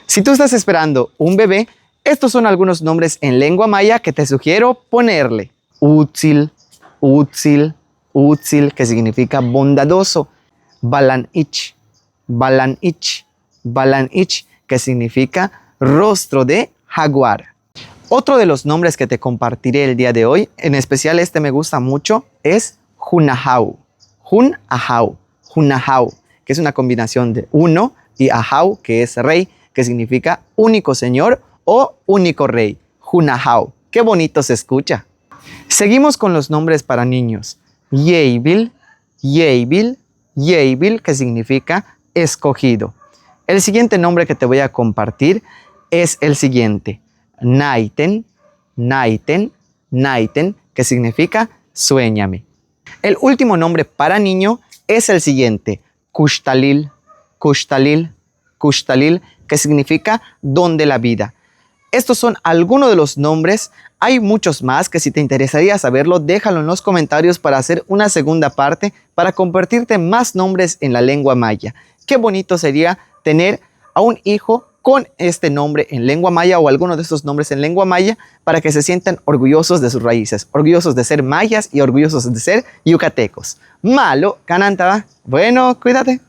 Si tú estás esperando un bebé, estos son algunos nombres en lengua maya que te sugiero ponerle. Utzil, Utzil, Utzil, que significa bondadoso. Balanich, Balanich, Balanich, que significa rostro de jaguar. Otro de los nombres que te compartiré el día de hoy, en especial este me gusta mucho, es Hunahau. Hunahau, Hunahau, que es una combinación de uno y Ahau, que es rey, que significa único señor o único rey. Hunahau, qué bonito se escucha. Seguimos con los nombres para niños. Yeibil, Yeibil, Yeibil, que significa escogido. El siguiente nombre que te voy a compartir es el siguiente. Naiten, Naiten, Naiten, que significa suéñame. El último nombre para niño es el siguiente. Kushtalil, Kushtalil, Kushtalil, que significa don de la vida. Estos son algunos de los nombres. Hay muchos más que si te interesaría saberlo, déjalo en los comentarios para hacer una segunda parte para compartirte más nombres en la lengua maya. Qué bonito sería tener a un hijo con este nombre en lengua maya o alguno de estos nombres en lengua maya para que se sientan orgullosos de sus raíces, orgullosos de ser mayas y orgullosos de ser yucatecos. Malo, canantaba. Bueno, cuídate.